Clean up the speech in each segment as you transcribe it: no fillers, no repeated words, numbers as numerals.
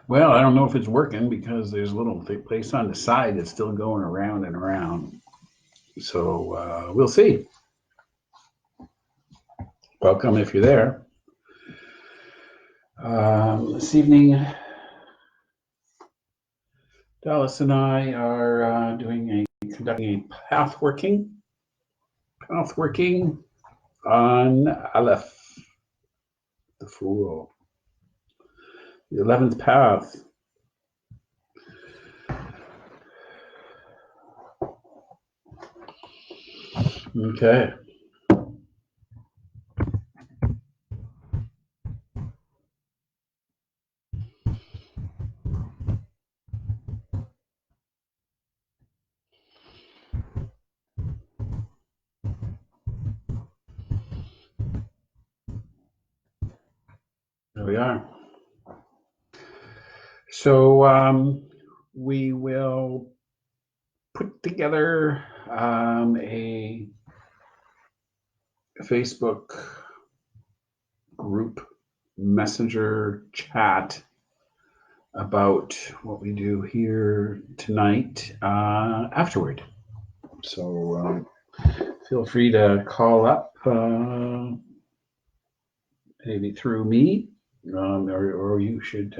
Well, I don't know if it's working because there's a little place on the side that's still going around and around. So we'll see. Welcome if you're there. This evening, Dallas and I are conducting a pathworking on Aleph, the Fool, the 11th path. Okay. There we are. So we will put together a Facebook group messenger chat about what we do here tonight afterward. So feel free to call up maybe through me, or you should,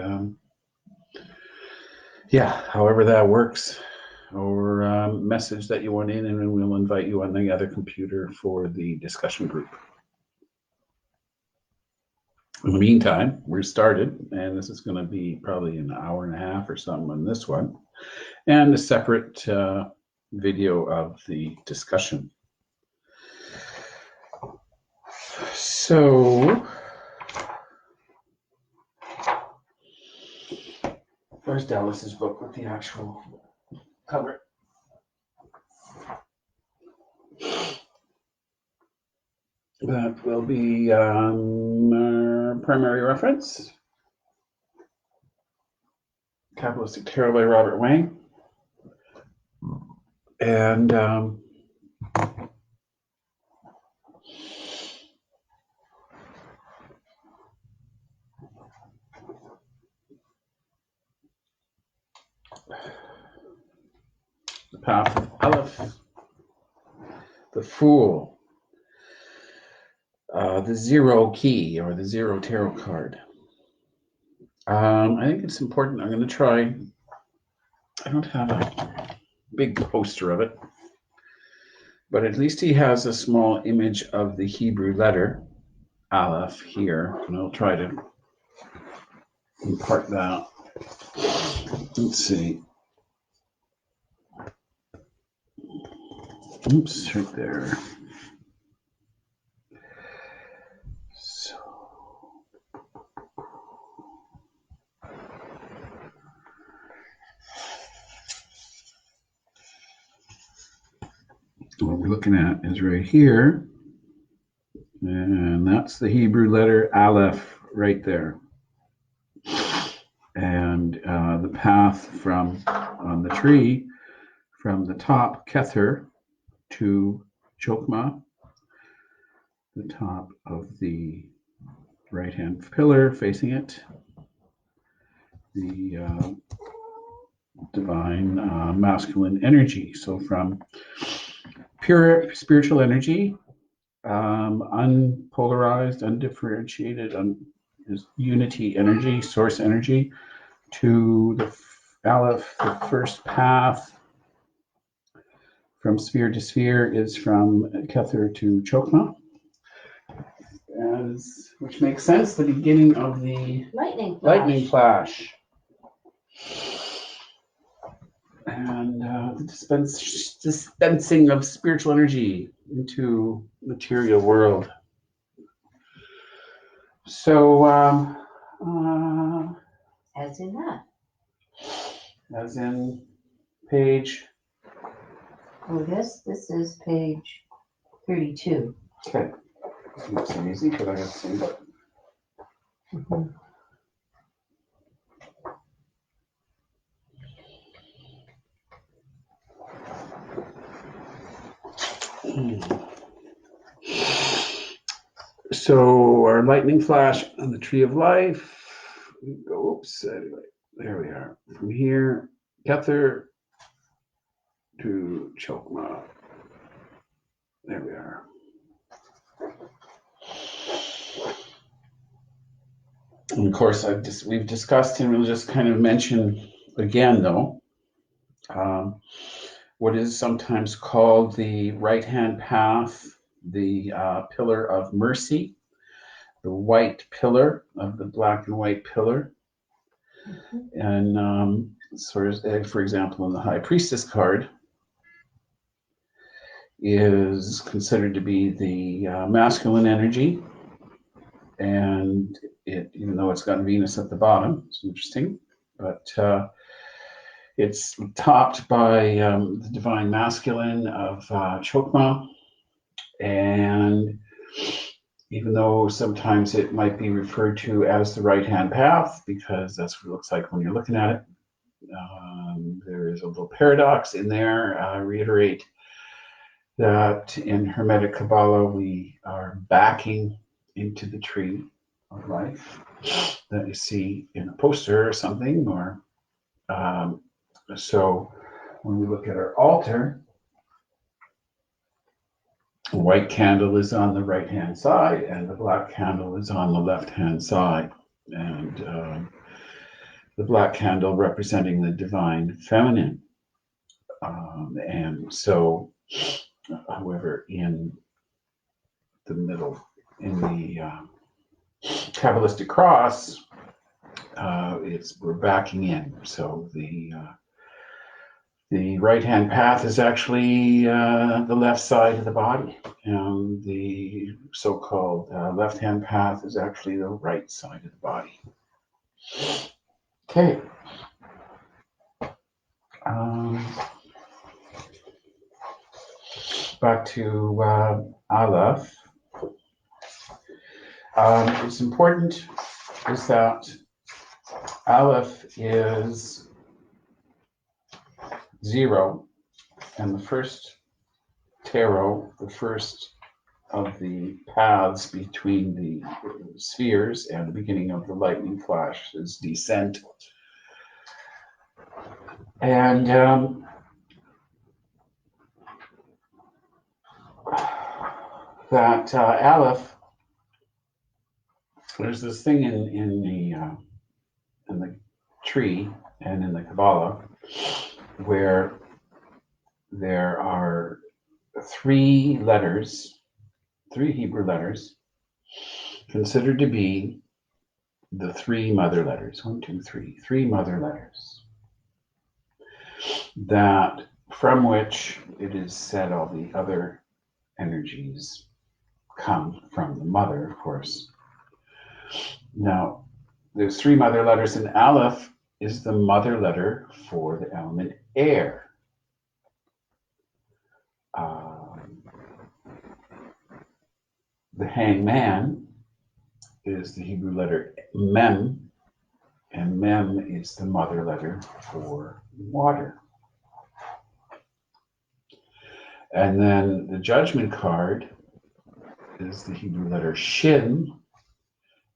however that works, or message that you want in, and we'll invite you on the other computer for the discussion group. In the meantime, we're started, and this is going to be probably an hour and a half or something on this one, and a separate video of the discussion. So, there's Dallas's book with the actual cover. That will be our primary reference. Kabbalistic Tarot by Robert Wang. And the Path of Aleph, the Fool, the Zero Key, or the Zero Tarot card. I think it's important. I'm going to try. I don't have a big poster of it, but at least he has a small image of the Hebrew letter Aleph here, and I'll try to impart that. Let's see. Oops, right there. So, what we're looking at is right here, and that's the Hebrew letter Aleph right there. And the path from on the tree from the top Kether to Chokmah, the top of the right-hand pillar facing it, the divine masculine energy. So from pure spiritual energy, unpolarized, undifferentiated, unity energy, source energy, to the Aleph, the first path from sphere to sphere is from Kether to Chokmah, which makes sense, the beginning of the lightning flash. And the dispensing of spiritual energy into material world. So, as in that. As in page. Oh, this is page 32. Okay. It's easy because I have the same book. So our lightning flash on the tree of life. Oops, anyway. There we are. From here, Kether to Chokmah. There we are. And of course, we've discussed, and we'll just kind of mention again, though, what is sometimes called the right-hand path, the pillar of mercy, the white pillar of the black and white pillar. And sort of, for example, in the High Priestess card, is considered to be the masculine energy. And even though it's got Venus at the bottom, it's interesting, but it's topped by the divine masculine of Chokmah. And even though sometimes it might be referred to as the right-hand path, because that's what it looks like when you're looking at it, there is a little paradox in there. I reiterate that in Hermetic Kabbalah, we are backing into the tree of life that you see in a poster or something. Or so when we look at our altar, the white candle is on the right-hand side and the black candle is on the left-hand side. And the black candle representing the divine feminine. And so, however, in the middle, in the Kabbalistic cross, we're backing in. So the right-hand path is actually the left side of the body, and the so-called left-hand path is actually the right side of the body. Okay. Back to Aleph. It's important is that Aleph is 0, and the first tarot, the first of the paths between the spheres and the beginning of the lightning flash is descent. And that Aleph, there's this thing in the tree and in the Kabbalah where there are 3 letters, 3 Hebrew letters, considered to be the 3 mother letters. 1, 2, 3, 3 mother letters. That from which it is said all the other energies come from the mother, of course. Now, there's 3 mother letters, and Aleph is the mother letter for the element air. The hangman is the Hebrew letter mem, and mem is the mother letter for water. And then the judgment card is the Hebrew letter shin,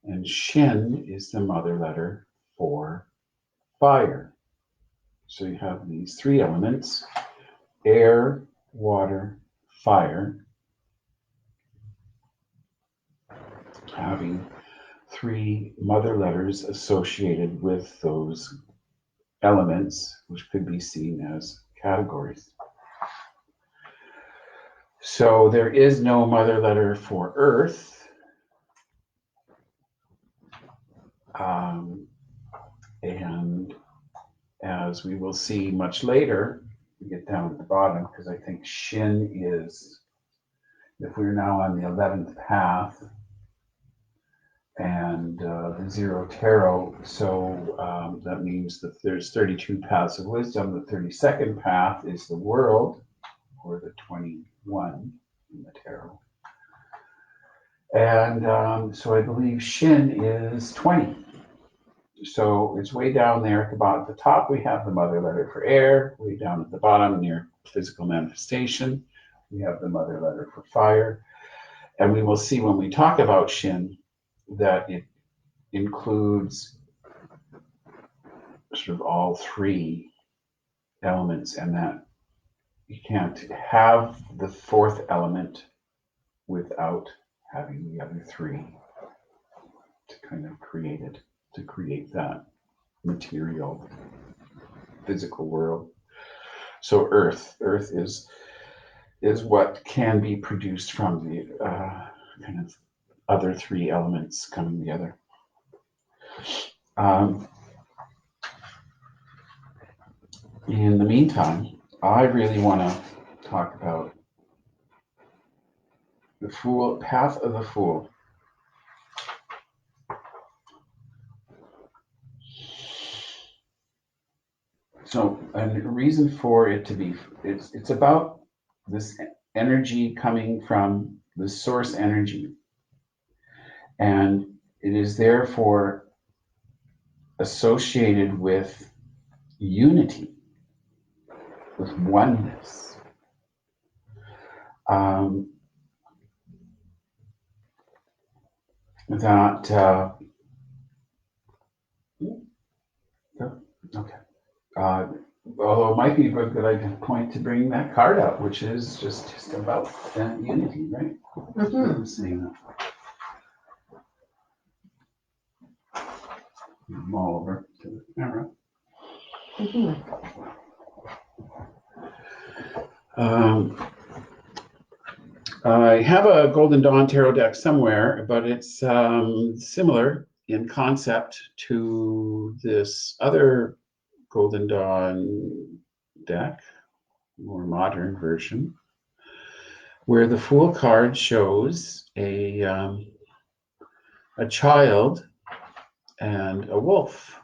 and shin is the mother letter for fire. So you have these 3 elements, air, water, fire, having 3 mother letters associated with those elements, which could be seen as categories. So there is no mother letter for earth. And as we will see much later, we get down at the bottom, because I think Shin is, if we're now on the 11th path, and the 0 tarot, so that means that there's 32 paths of wisdom. The 32nd path is the world, or the 21 in the tarot. And so I believe Shin is 20. So it's way down there at the bottom. At the top, we have the mother letter for air. Way down at the bottom, near physical manifestation, we have the mother letter for fire. And we will see when we talk about Shin that it includes sort of all three elements, and that you can't have the fourth element without having the other three to kind of create it, to create that material, physical world. So Earth is what can be produced from the kind of other three elements coming together. In the meantime, I really want to talk about the Fool, Path of the Fool. So, and the reason for it to be, it's about this energy coming from the source energy. And it is therefore associated with unity, with oneness. Okay. Although it might be a good idea point to bring that card up, which is just about unity, right? I'm seeing that. I'm all over to the camera. I have a Golden Dawn tarot deck somewhere, but it's similar in concept to this other Golden Dawn deck, more modern version, where the Fool card shows a child and a wolf.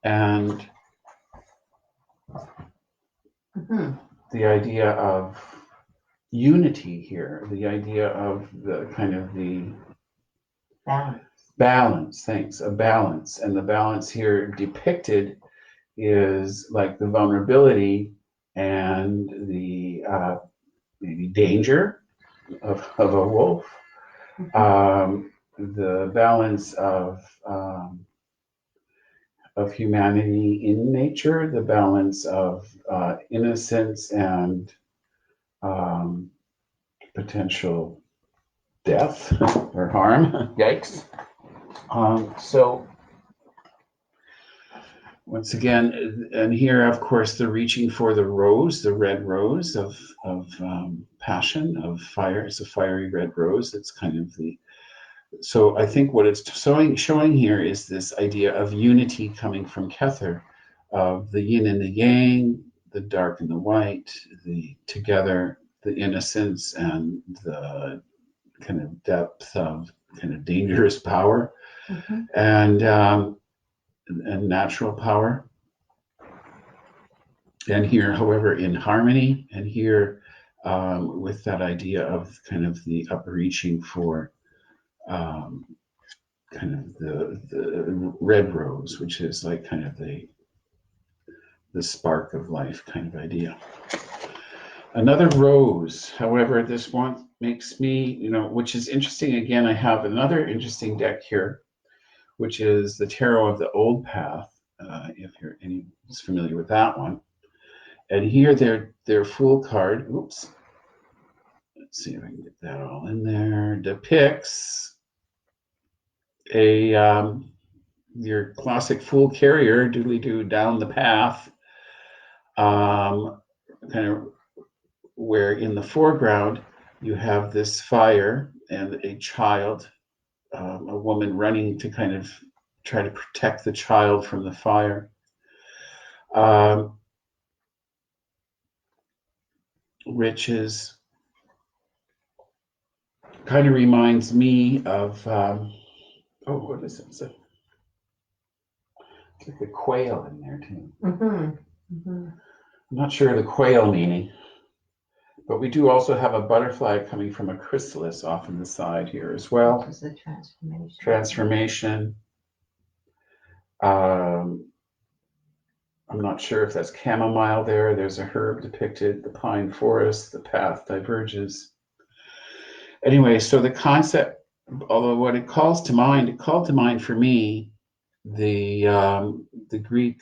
And the idea of unity here, the idea of the kind of the balance, thanks, a balance. And the balance here depicted is like the vulnerability and the maybe danger of a wolf, the balance of humanity in nature, the balance of innocence and potential death or harm. Yikes. So once again, and here, of course, the reaching for the rose, the red rose of passion, of fire. It's a fiery red rose. It's kind of the. So I think what it's showing here is this idea of unity coming from Kether, of the yin and the yang, the dark and the white, the together, the innocence and the kind of depth of kind of dangerous power, and natural power. And here, however, in harmony, and here with that idea of kind of the upreaching for kind of the red rose, which is like kind of the spark of life kind of idea. Another rose, however, this one makes me, which is interesting. Again, I have another interesting deck here, which is the Tarot of the Old Path, if you're anyone's familiar with that one. And here their Fool card, oops, let's see if I can get that all in there, depicts your classic Fool carrier, doodly-doo down the path, kind of where in the foreground you have this fire and a child, a woman running to kind of try to protect the child from the fire. Which kind of reminds me of, what is it? It's like a quail in there too. I'm not sure the quail meaning, but we do also have a butterfly coming from a chrysalis off on the side here as well. Which is the transformation. Transformation. I'm not sure if that's chamomile there. There's a herb depicted, the pine forest, the path diverges. Anyway, so the concept, although what it called to mind for me, the Greek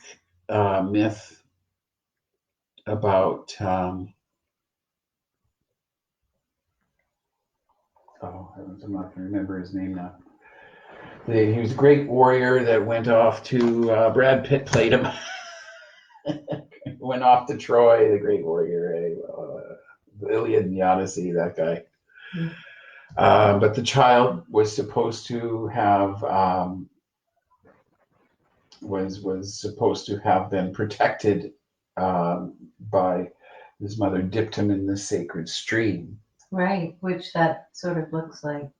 myth about oh heavens, I'm not going to remember his name now. He was a great warrior that went off to Brad Pitt played him. Went off to Troy, the great warrior, the Iliad and the Odyssey, that guy. Mm. But the child was supposed to have was supposed to have been protected by his mother. Dipped him in the sacred stream. Right, which that sort of looks like.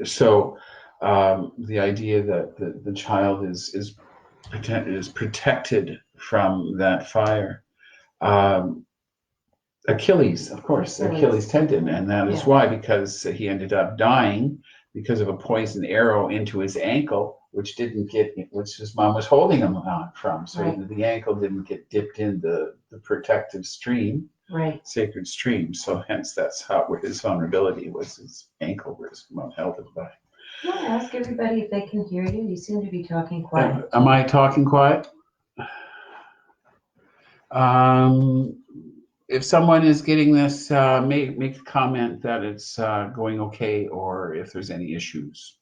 So the idea that the child is protected from that fire. Achilles, of course, Achilles tendon, and that is why, because he ended up dying because of a poisoned arrow into his ankle, which his mom was holding him from. So the ankle didn't get dipped in the protective stream, sacred stream. So hence that's where his vulnerability was. His ankle where his mom held him by. I want to ask everybody if they can hear you. You seem to be talking quiet. Am I talking quiet? If someone is getting this, make a comment that it's going okay, or if there's any issues.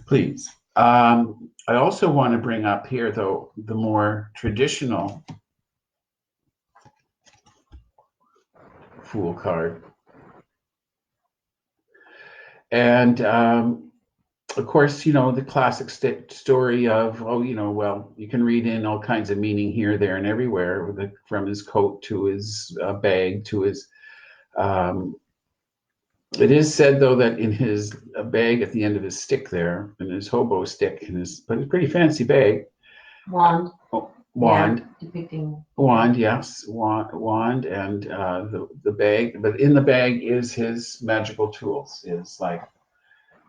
Please. I also want to bring up here, though, the more traditional Fool card. And of course, the classic story of, well, you can read in all kinds of meaning here, there, and everywhere, from his coat to his bag to his. It is said, though, that in his bag at the end of his stick there, in his hobo stick, but a pretty fancy bag. Wand. Wand. Yeah, depicting. Wand, yes, wand, and the bag. But in the bag is his magical tools. Is like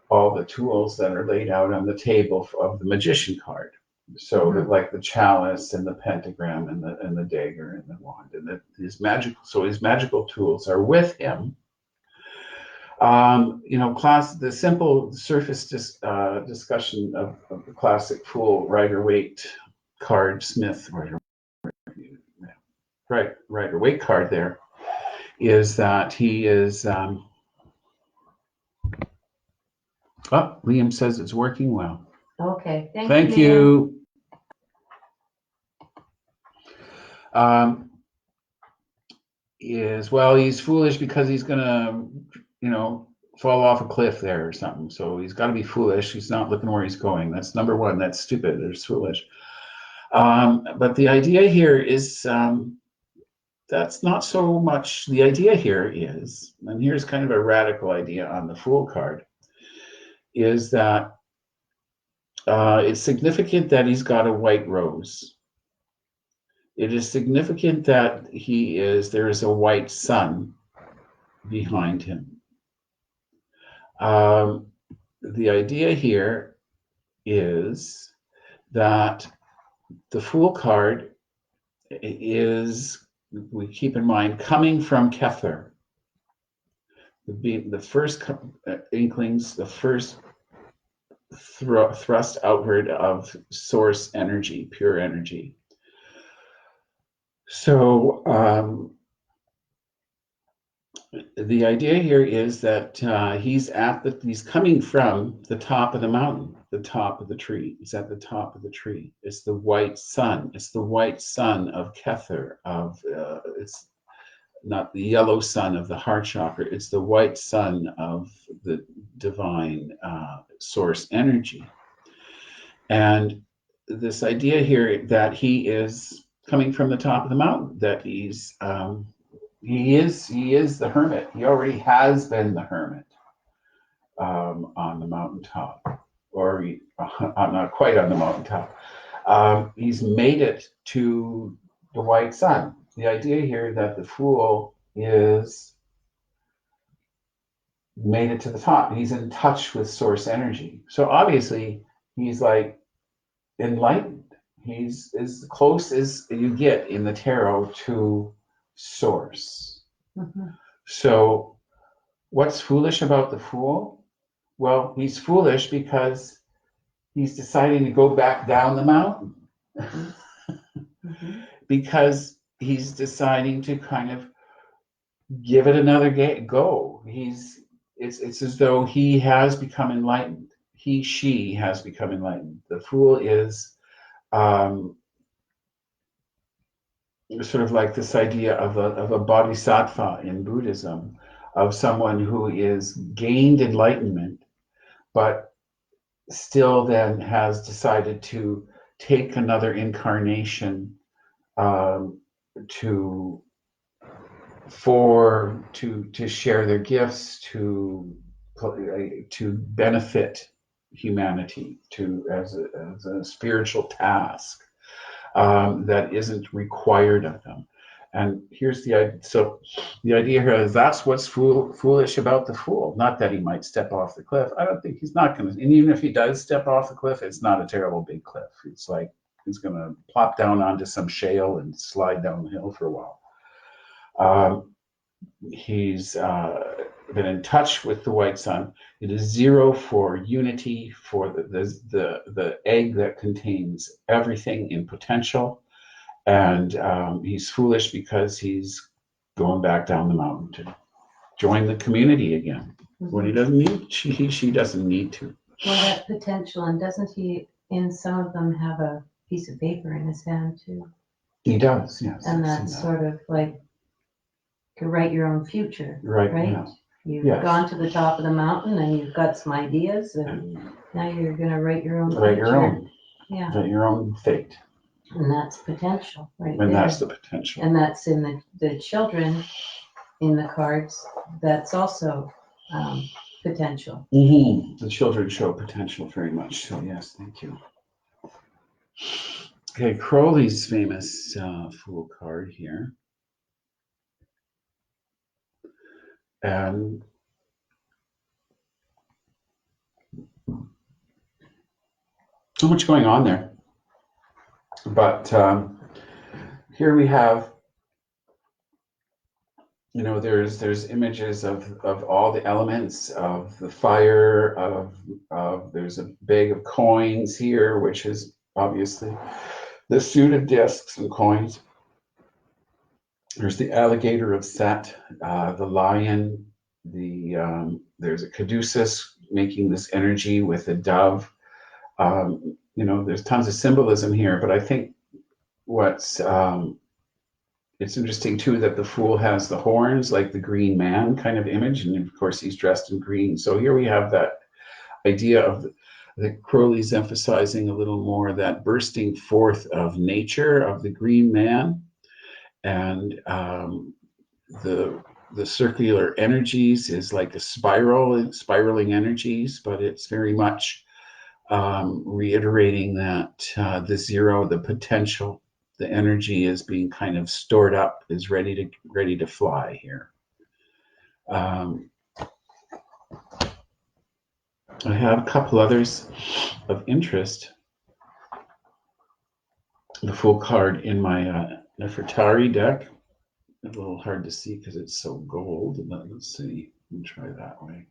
all the tools that are laid out on the table of the magician card. So like the chalice and the pentagram and the dagger and the wand and his magical tools are with him. The simple surface discussion of the classic Fool Rider-Waite card, Smith Rider-Waite card there is that he is. Liam says it's working well. Okay, thank you. He's foolish because he's gonna, fall off a cliff there or something. So he's got to be foolish. He's not looking where he's going. That's number one. That's stupid. There's foolish. But the idea here is that's not so much. The idea here is, and here's kind of a radical idea on the Fool card, is that it's significant that he's got a white rose. It is significant that there is a white sun behind him. The idea here is that the Fool card is, we keep in mind, coming from Kether. The first inklings, the first thrust outward of source energy, pure energy. So the idea here is that he's coming from the top of the mountain, the top of the tree. He's at the top of the tree. It's the white sun. It's the white sun of Kether. It's not the yellow sun of the heart chakra. It's the white sun of the divine source energy. And this idea here that he is coming from the top of the mountain, that he is the hermit. He already has been the hermit on the mountaintop, or not quite on the mountaintop. He's made it to the white sun. The idea here that the Fool is made it to the top. He's in touch with source energy. So obviously he's like enlightened. He's as close as you get in the tarot to source. So what's foolish about the Fool? Well, he's foolish because he's deciding to go back down the mountain Mhm. because he's deciding to kind of give it another go. It's as though he has become enlightened. She has become enlightened. The fool is sort of like this idea of a bodhisattva in Buddhism, of someone who is gained enlightenment, but still then has decided to take another incarnation to share their gifts, to benefit humanity, as a spiritual task that isn't required of them. And here's the idea. So the idea here is that's what's foolish about the fool. Not that he might step off the cliff. I don't think he's not going to. And even if he does step off the cliff, it's not a terrible big cliff. It's like he's going to plop down onto some shale and slide down the hill for a while. He's been in touch with the white sun. It is 0 for unity, for the egg that contains everything in potential. And he's foolish because he's going back down the mountain to join the community again when he doesn't need. She doesn't need to. Well, that potential, and doesn't he, in some of them, have a piece of paper in his hand too? He does, yes. And that's sort of like to write your own future, right? Yeah. You've gone to the top of the mountain and you've got some ideas, and now you're going to write your own future. Write your own fate. And that's potential, right? And there. That's the potential. And that's in the children in the cards. That's also potential. Mm-hmm. The children show potential very much. So yes, thank you. Okay, Crowley's famous Fool card here. And so much going on there. But here we have, there's images of all the elements of the fire, of there's a bag of coins here, which is obviously the suit of discs and coins. There's the alligator of Set, the lion, there's a caduceus making this energy with a dove. There's tons of symbolism here, but I think it's interesting too that the fool has the horns, like the green man kind of image, and of course he's dressed in green. So here we have that idea of that Crowley's emphasizing a little more, that bursting forth of nature of the green man, and the circular energies is like a spiraling energies, but it's very much reiterating that the 0, the potential, the energy is being kind of stored up, is ready to fly here. I have a couple others of interest. The Fool card in my Nefertari deck. A little hard to see because it's so gold. Let's see. Let me try that way.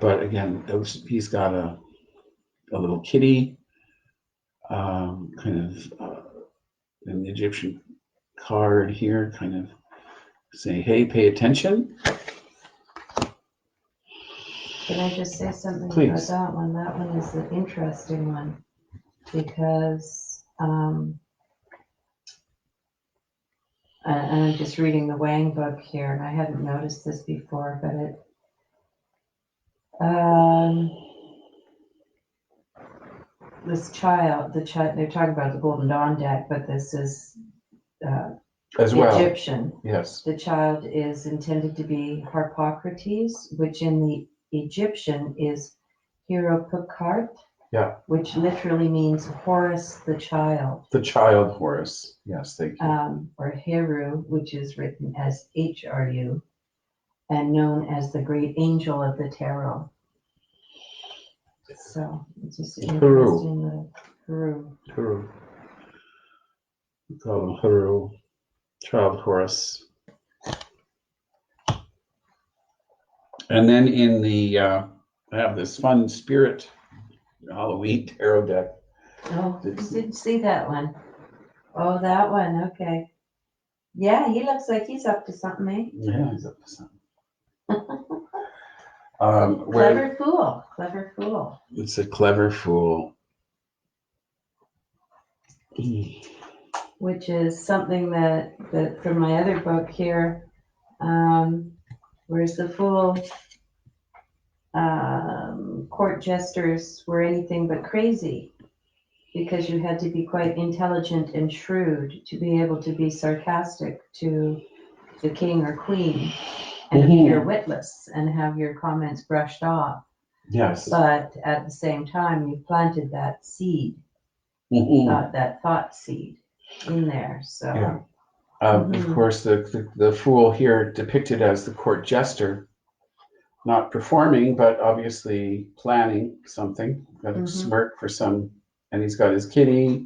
But again, he's got a little kitty, kind of an Egyptian card here, kind of say, hey, pay attention. Can I just say something Please. about that one? That one is an interesting one because, and I'm just reading the Wang book here, and I hadn't noticed this before, but this child, they're talking about the Golden Dawn deck, but this is as well. Egyptian. Yes. The child is intended to be Harpocrates, which in the Egyptian is Hero Pukart, which literally means Horus the child. The child Horus. Yes, thank you. Or Heru, which is written as HRU, and known as the great angel of the tarot. So it's just interesting little Heru. We call him Heru, child Horus. And then in the I have this fun spirit Halloween tarot deck. Oh, I didn't see that one. Oh, that one. Okay. Yeah, he looks like he's up to something, eh? Yeah, he's up to something. Clever fool. Clever fool. It's a clever fool. Which is something that from my other book here, whereas the fool, court jesters were anything but crazy, because you had to be quite intelligent and shrewd to be able to be sarcastic to the king or queen and appear witless and have your comments brushed off. Yes. But at the same time, you planted that seed, that thought seed in there. So, yeah. Of course, the fool here depicted as the court jester, not performing, but obviously planning something. Got a smirk for some, and he's got his kitty.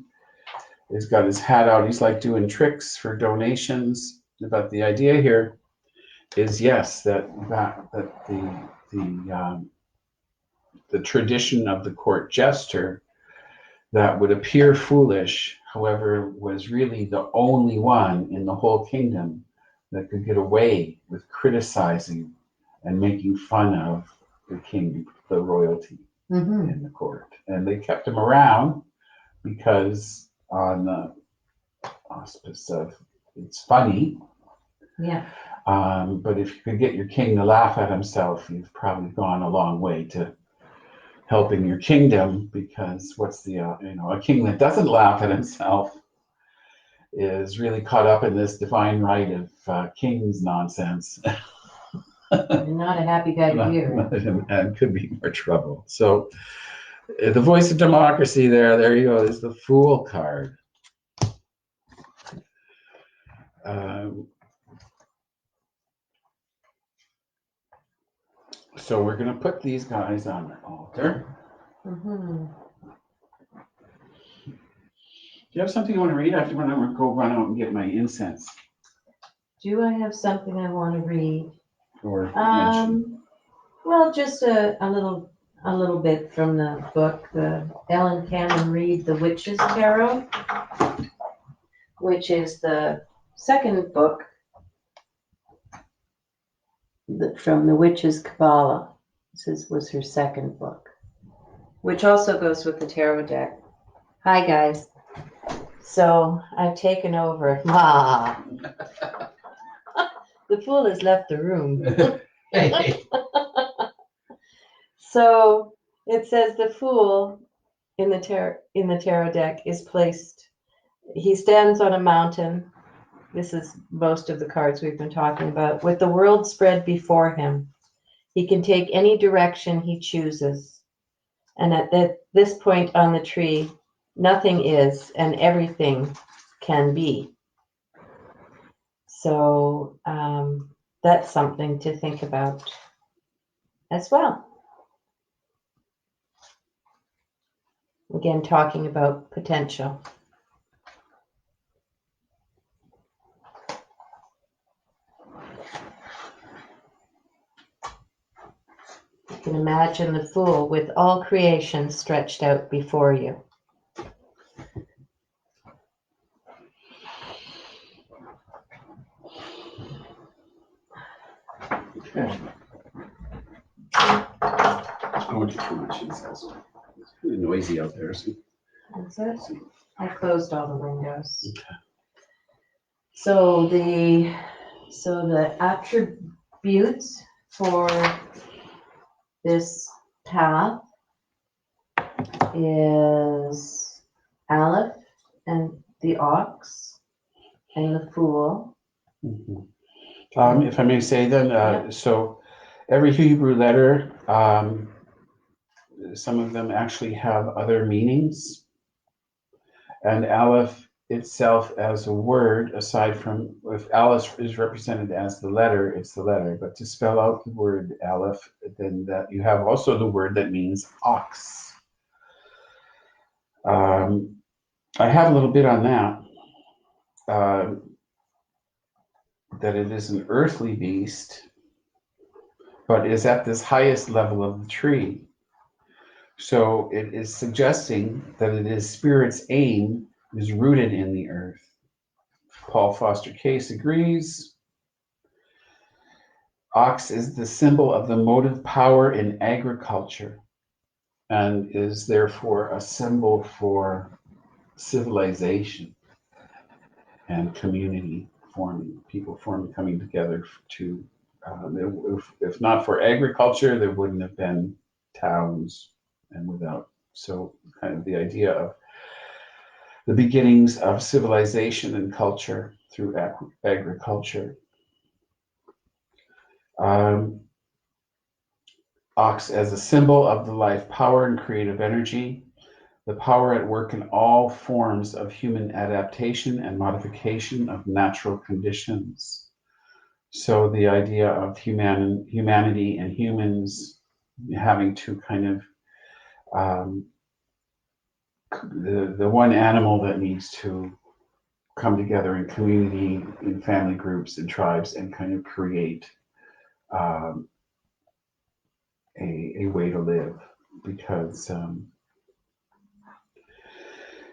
He's got his hat out. He's like doing tricks for donations. But the idea here is, yes, that the tradition of the court jester that would appear foolish, however, was really the only one in the whole kingdom that could get away with criticizing and making fun of the king, the royalty in the court. And they kept him around because on the auspice of it's funny. Yeah. But if you could get your king to laugh at himself, you've probably gone a long way to helping your kingdom, because what's the a king that doesn't laugh at himself is really caught up in this divine right of kings nonsense. Not a happy guy to hear. And could be more trouble. So the voice of democracy there you go, is the Fool card. So we're going to put these guys on the altar. Do you have something you want to read? I have to go run out and get my incense. Do I have something I want to read? Or mention? Well, just a little bit from the book, the Ellen Cannon Reed, The Witch's Tarot, which is the second book from the Witch's Kabbalah. This was her second book, which also goes with the tarot deck. Hi, guys. So I've taken over. The fool has left the room. So it says the fool in the tarot deck is placed. He stands on a mountain. This is most of the cards we've been talking about. With the world spread before him, he can take any direction he chooses. And at this point on the tree, nothing is and everything can be. So that's something to think about as well. Again, talking about potential. You can imagine the fool with all creation stretched out before you. Okay. I won't do too much incense. It's really noisy out there. So. That's it. I closed all the windows. Okay. So the attributes for this path is Aleph and the ox and the fool. If I may say then, so every Hebrew letter, some of them actually have other meanings. And Aleph itself as a word, aside from, if Aleph is represented as the letter, it's the letter. But to spell out the word Aleph, then that you have also the word that means ox. I have a little bit on that. That it is an earthly beast, but is at this highest level of the tree. So it is suggesting that it is spirit's aim is rooted in the earth. Paul Foster Case agrees. Ox is the symbol of the motive power in agriculture and is therefore a symbol for civilization and community forming, people forming, coming together to, if not for agriculture, there wouldn't have been towns, and without, so kind of the idea of the beginnings of civilization and culture through agriculture. Ox as a symbol of the life power and creative energy, the power at work in all forms of human adaptation and modification of natural conditions. So the idea of humanity and humans having to kind of the one animal that needs to come together in community, in family groups and tribes, and kind of create a way to live, because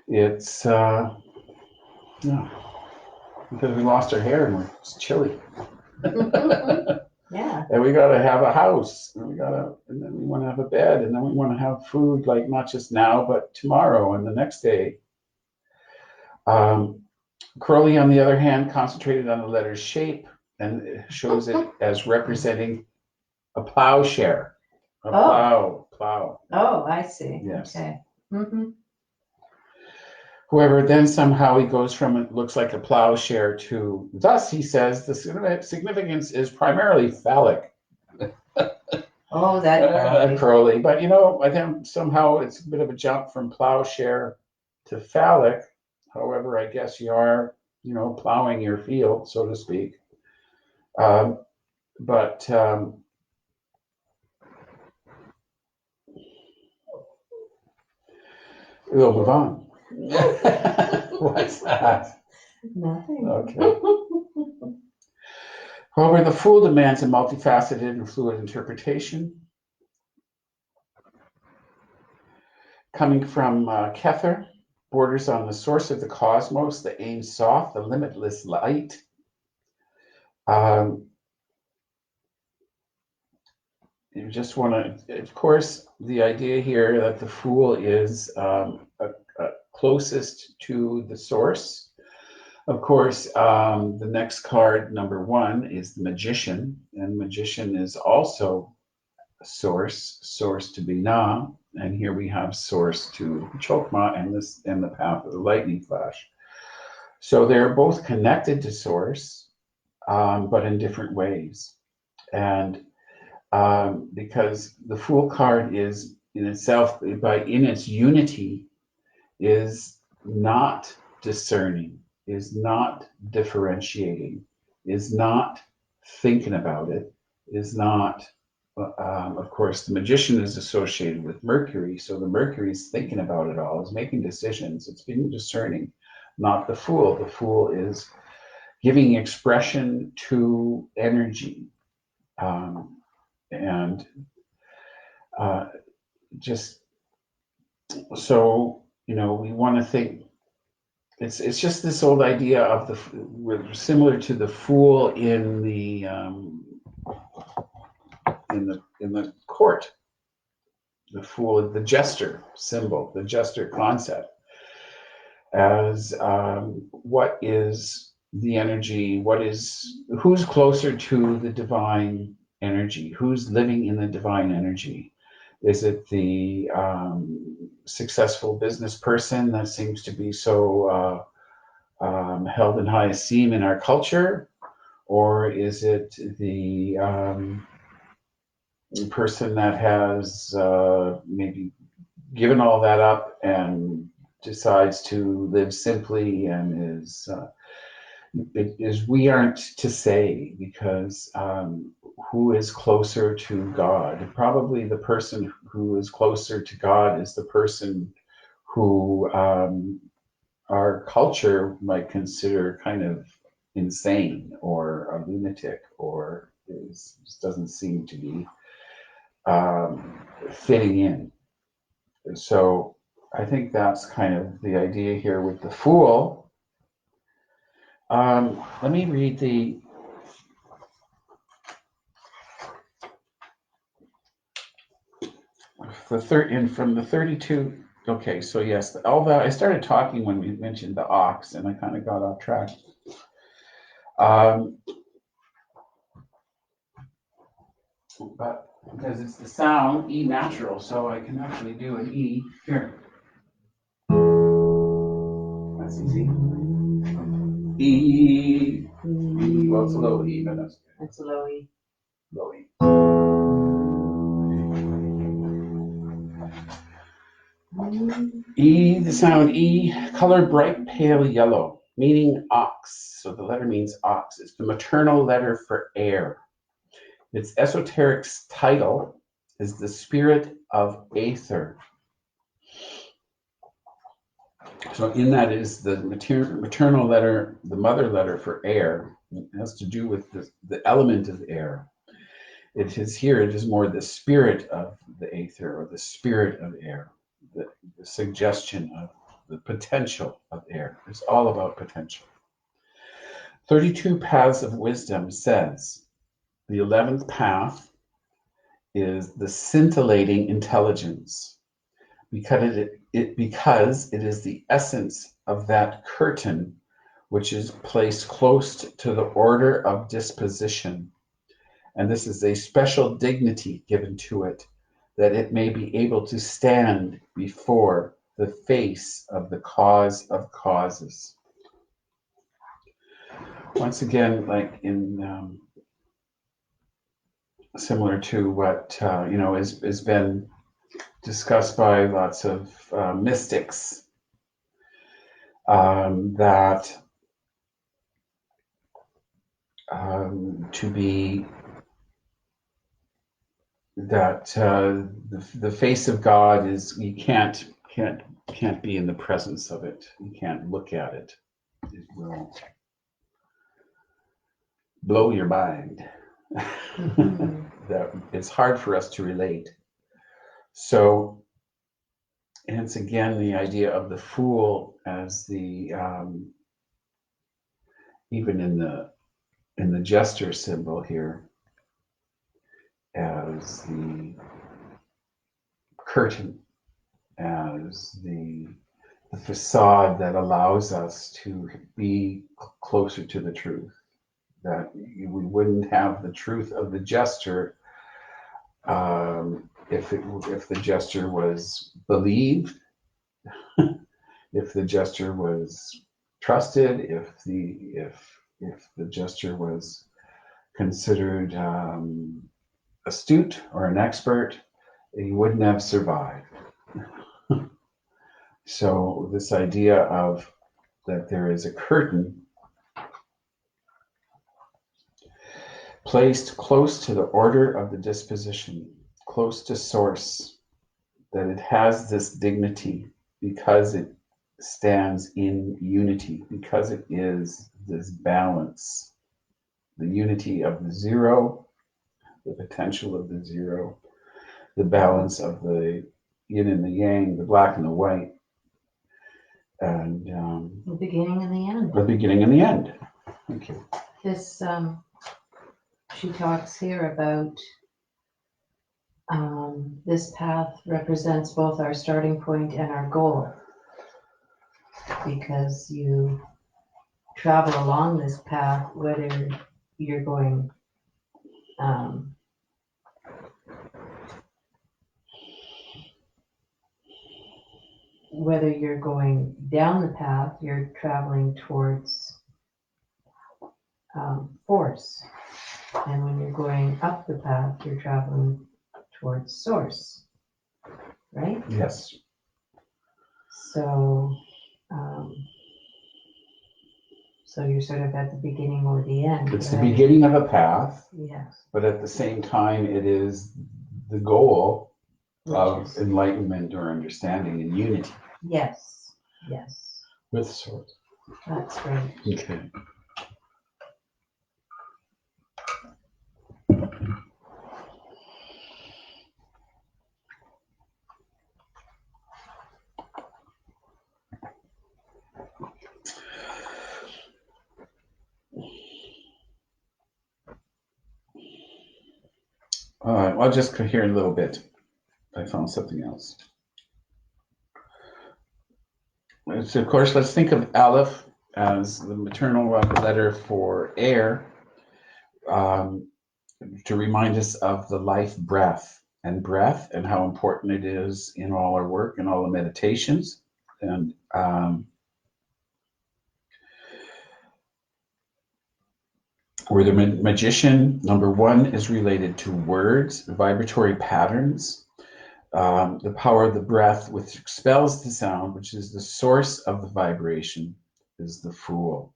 it's yeah, because we lost our hair and it's chilly. Yeah. And we got to have a house, and then we want to have a bed, and then we want to have food, like not just now, but tomorrow and the next day. Crowley, on the other hand, concentrated on the letter's shape and shows it as representing a plowshare. Plow. Oh, I see. Yes. Okay. Mm-hmm. However, then somehow he goes from it looks like a plowshare to, thus he says, the significance is primarily phallic. Oh, that Crowley. But I think somehow it's a bit of a jump from plowshare to phallic. However, I guess you are, plowing your field, so to speak. But we'll move on. What's that? Nothing. Okay. However, the Fool demands a multifaceted and fluid interpretation. Coming from Kether, borders on the source of the cosmos, the Ein Sof, the limitless light. You just want to, of course, the idea here that the Fool is closest to the source. Of course, the next card, number 1, is the Magician, and Magician is also source to Binah, and here we have source to Chokmah and the path of the lightning flash. So they're both connected to source, but in different ways. And because the Fool card is in itself, in its unity, is not discerning, is not differentiating, is not thinking about it, is not, of course, the Magician is associated with Mercury, so the Mercury is thinking about it all, is making decisions, it's being discerning, not the Fool. The Fool is giving expression to energy. And just so, we want to think, it's just this old idea of similar to the Fool in the court, the Fool, the jester symbol, the jester concept, as what is the energy, who's closer to the divine energy, who's living in the divine energy. Is it the successful business person that seems to be so held in high esteem in our culture? Or is it the person that has maybe given all that up and decides to live simply and we aren't to say, because who is closer to God? Probably the person who is closer to God is the person who our culture might consider kind of insane or a lunatic or just doesn't seem to be fitting in. So I think that's kind of the idea here with the Fool. Let me read from the 32. Okay, so yes, the Elva. I started talking when we mentioned the ox, and I kind of got off track. But because it's the sound E natural, so I can actually do an E here. That's easy. E. Well, it's a low E, but that's good. That's a low E. Low E. E, the sound E, color bright pale yellow, meaning ox. So the letter means ox. It's the maternal letter for air. Its esoteric title is the spirit of Aether. So in that is the maternal letter, the mother letter for air. It has to do with the element of air. It is more the spirit of the Aether, or the spirit of air, the suggestion of the potential of air. It's all about potential. 32 Paths of Wisdom says the 11th path is the scintillating intelligence, because it is the essence of that curtain which is placed close to the order of disposition. And this is a special dignity given to it, that it may be able to stand before the face of the cause of causes. Once again, like in similar to what has been discussed by lots of mystics, that to be that the face of God is, you can't be in the presence of it. You can't look at it. It will blow your mind. Mm-hmm. That it's hard for us to relate. So hence again the idea of the Fool as the even in the jester symbol here, as the curtain, as the facade that allows us to be closer to the truth. That we wouldn't have the truth of the jester if the jester was believed, if the jester was trusted, if the jester was considered astute or an expert, he wouldn't have survived. So this idea of that there is a curtain placed close to the order of the disposition, close to source, that it has this dignity because it stands in unity, because it is this balance, the unity of the zero, the potential of the zero, the balance of the yin and the yang, the black and the white, and The beginning and the end. the beginning and the end. Thank you. This she talks here about this path represents both our starting point and our goal, because you travel along this path whether you're going down the path, you're traveling towards force. And when you're going up the path, you're traveling towards source, right? Yes. So, so you're sort of at the beginning or the end. It's right? the beginning of a path, Yes. but at the same time, it is the goal of Which is, enlightenment or understanding and unity yes, yes, with source. that's right. Okay. I'll just hear a little bit. I found something else. So of course, let's think of Aleph as the maternal letter for air, to remind us of the life breath and how important it is in all our work and all the meditations. And where the magician, number one, is related to words, vibratory patterns, the power of the breath, which expels the sound, which is the source of the vibration, is the Fool.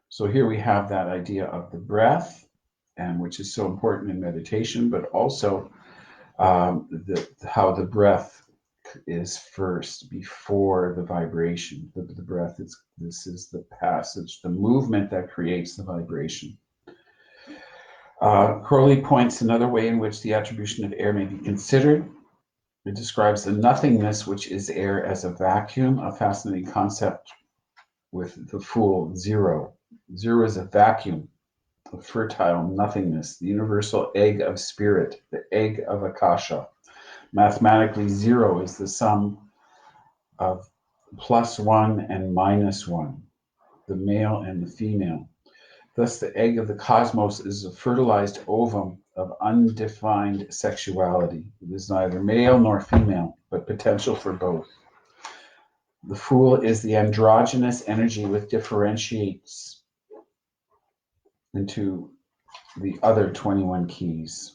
So here we have that idea of the breath, and which is so important in meditation, but also how the breath is first before the vibration. The breath this is the passage, the movement that creates the vibration. Crowley points another way in which the attribution of air may be considered. It describes the nothingness, which is air, as a vacuum, a fascinating concept with the Fool, zero. Zero is a vacuum, a fertile nothingness, the universal egg of spirit, the egg of Akasha. Mathematically, zero is the sum of +1 and -1, the male and the female. Thus, the egg of the cosmos is a fertilized ovum of undefined sexuality. It is neither male nor female, but potential for both. The Fool is the androgynous energy which differentiates into the other 21 keys.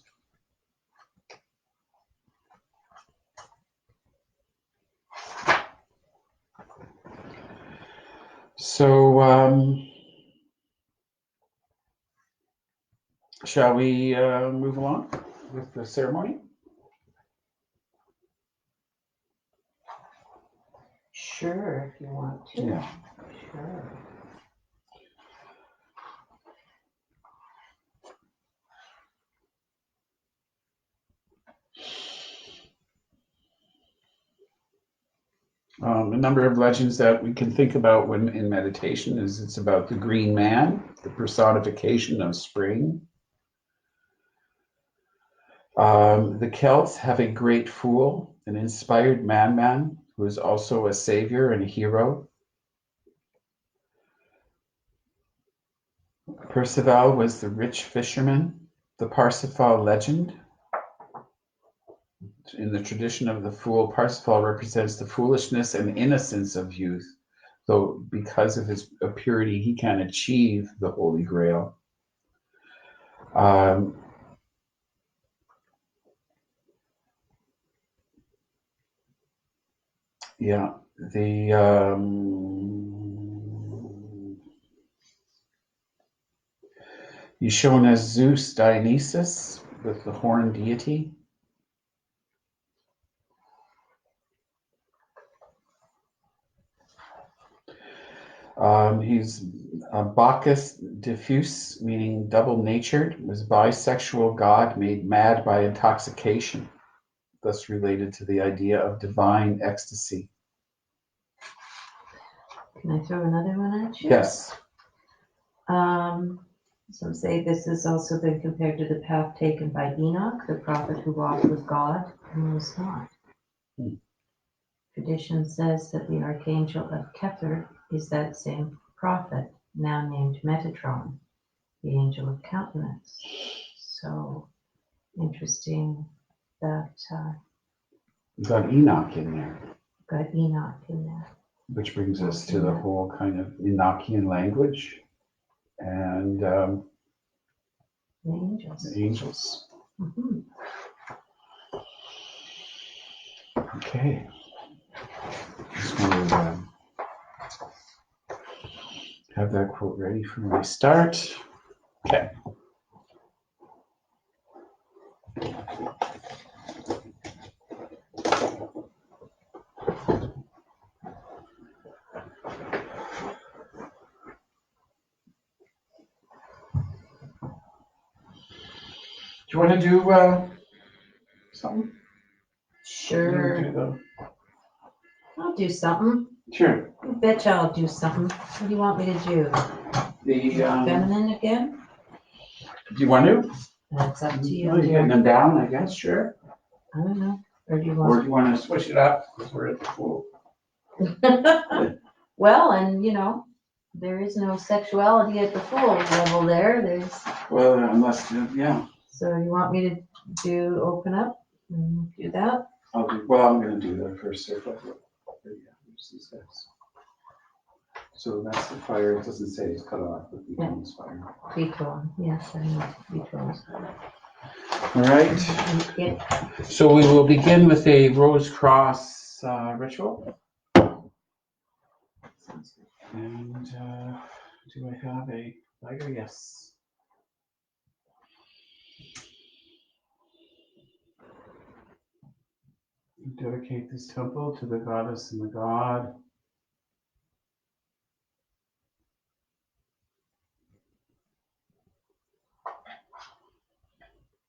So, shall we move along with the ceremony? Sure, if you want to. Yeah. Sure. A number of legends that we can think about when in meditation is it's about the green man, the personification of spring. The Celts have a great fool, an inspired madman who is also a savior and a hero. Percival was the rich fisherman. The Parsifal legend. In the tradition of the Fool, Parsifal represents the foolishness and innocence of youth, though because of his purity, he can achieve the Holy Grail. Yeah, he's shown as Zeus Dionysus with the horned deity. He's Bacchus diffuse, meaning double-natured, was bisexual god made mad by intoxication, thus related to the idea of divine ecstasy. Can I throw another one at you? Yes. Some say this has also been compared to the path taken by Enoch, the prophet who walked with God and was not. Tradition says that the archangel of Kether is that same prophet, now named Metatron, the angel of countenance. So interesting that We've got Enoch in there, got Enoch in there. which brings us to the whole kind of Enochian language and The angels. the angels. Mm-hmm. Okay. Just want to have that quote ready for when I start. Okay. Do you want to do something? Sure. You wanna do I'll do something. Sure. I bet you I'll do something. What do you want me to do? The Feminine again? do you want to? That's up to you, Well, you're getting dear. them down, I guess, sure. I don't know. Or do you Or want? do you want to switch it up because we're at the pool? Well, and you know, there is no sexuality at the full level there. There's. Well, unless, yeah. So you want me to do open up and do that? I'm going to do the first circle. Yeah, there's these guys. So that's the fire. It doesn't say it's cut off, but we can use fire. Beethoven, yes, I know Beethoven. All right. Yeah. So we will begin with a rose cross ritual. And do I have a lighter? Yes. Dedicate this temple to the goddess and the god.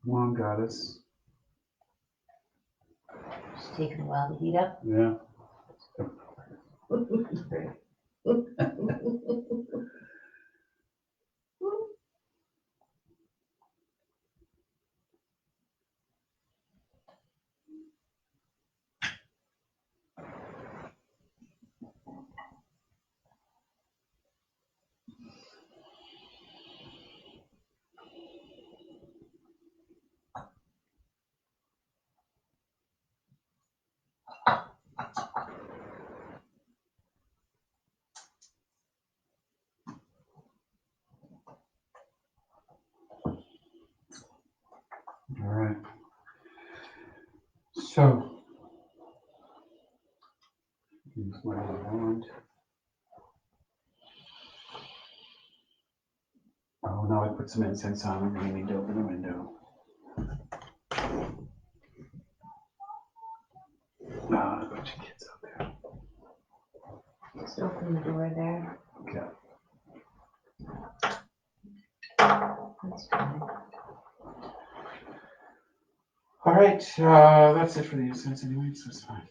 Come on, goddess. It's taking a while to heat up. Yeah. All right. So, use my wand. Oh, now I put some incense on. I'm going to need to open the window. A bunch of kids out there. Just open the door there. Okay. That's fine. All right, that's it for the incense anyway, so it's fine.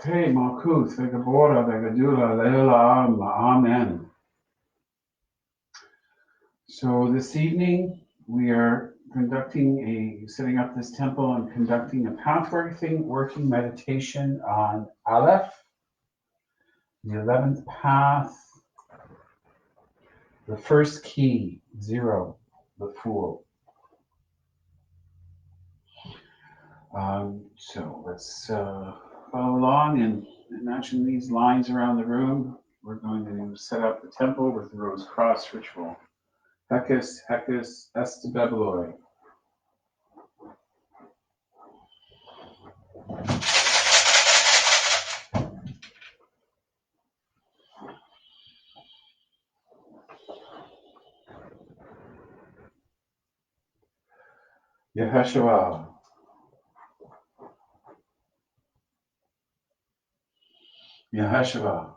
Te Malkuth, Vegabora, Vegadula, Leila, Amen. So this evening we are setting up this temple and conducting a pathworking meditation on Aleph, the 11th path, the first key, 0, the Fool. So let's follow along and imagine these lines around the room. We're going to set up the temple with the rose cross ritual. Hekis, Hekis, Estebebeloi. Yeheshua. Yeheshua.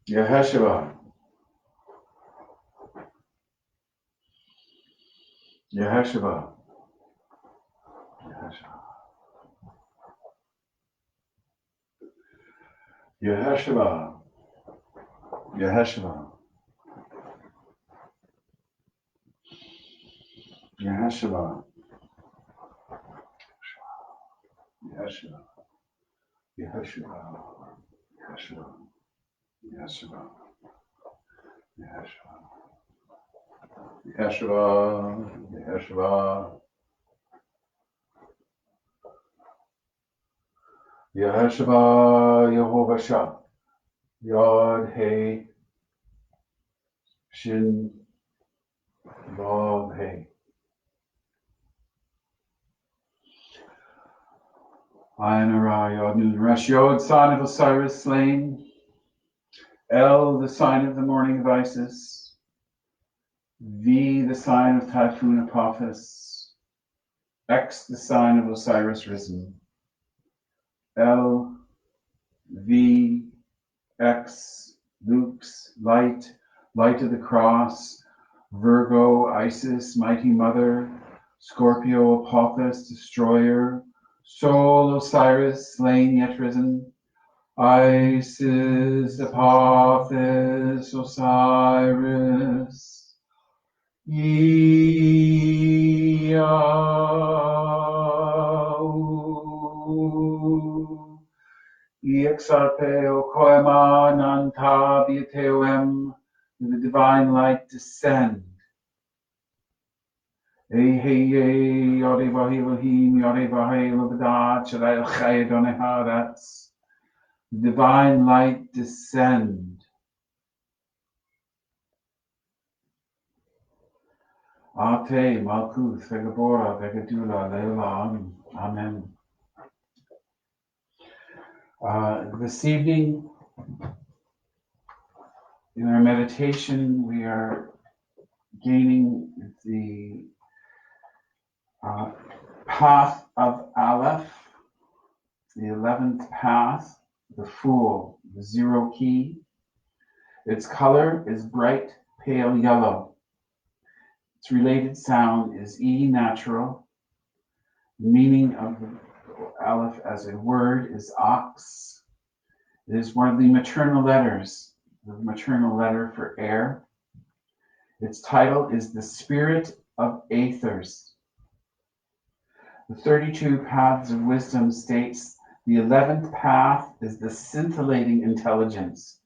Yeheshua. Yeheshua. Yeheshua. Yeheshua. Yeheshua. Yeshua, Yeshua, Yeshua, Yeshua, Yeshua, Yeshua, Yeshua, Yeshua, Yehovah Shah, Yod He, Shin, Vav He. Ayin Ra, Yod Nun Resh, Yod, sign of Osiris, slain. El, the sign of the morning of Isis. V, the sign of Typhoon Apophis. X, the sign of Osiris risen. L, V, X, Lux, light, light of the cross. Virgo, Isis, mighty mother. Scorpio, Apophis, destroyer. Sol, Osiris, slain yet risen. Isis, Apophis, Osiris, Iau, Exarpeo, Koema, Nanta, Bioteoem, the divine light descend. Hey, Yodevahi Elohim, Yodevahi Elovadat, Shaddai Chai Doneharatz. Divine light descend. Ate, Malkuth, Vegabora, Vegadula, Leila, Amen. This evening, in our meditation, we are gaining the path of Aleph, the 11th path, the Fool, the zero key. Its color is bright pale yellow. Its related sound is E natural. The meaning of the Aleph as a word is ox. It is one of the maternal letters, the maternal letter for air. Its title is the Spirit of Aethers. The 32 Paths of Wisdom states the 11th path is the scintillating intelligence,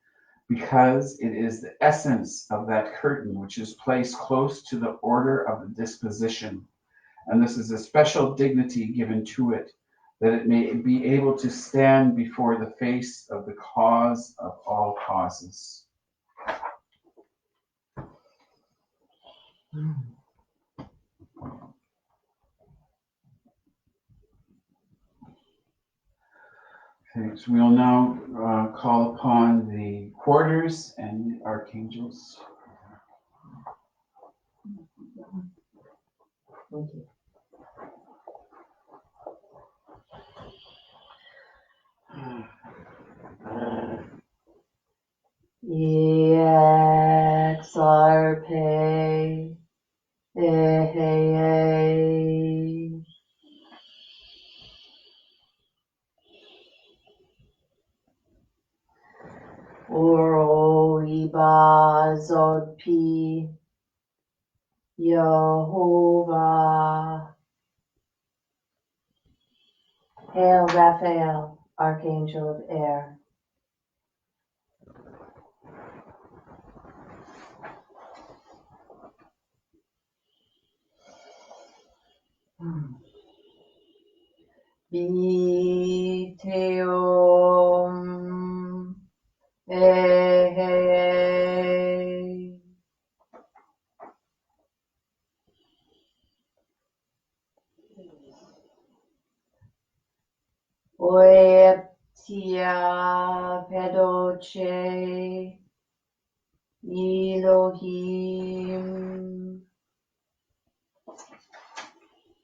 because it is the essence of that curtain which is placed close to the order of the disposition. And this is a special dignity given to it, that it may be able to stand before the face of the cause of all causes. Okay, so we'll now call upon the quarters and the archangels. Thank you. Exarpe, ehei, oro iba zodpi, Yehovah. Hail Raphael, Archangel of Air. Biteum, ehei, Oeptia pedoche, Elohim.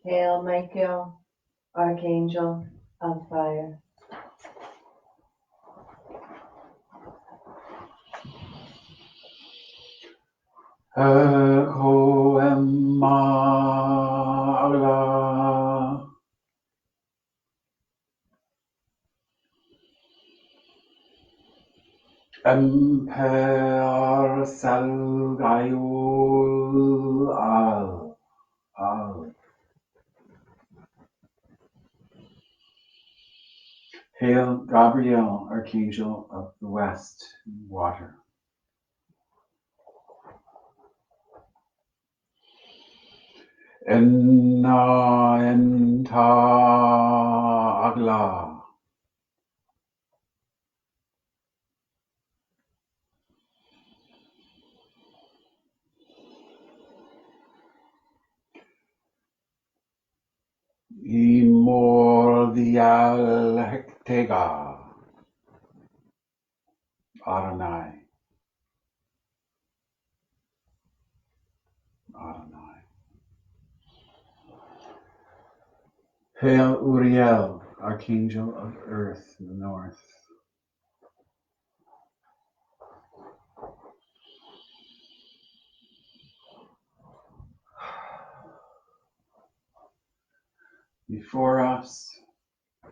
Hail Michael, Archangel of Fire. Koema agla. Emperor Salgayul al. Hail Gabriel, Archangel of the West, water. Enna enta agla. Imordial hectega. Adonai. Adonai. Hail Uriel, Archangel of Earth in the north. Before us,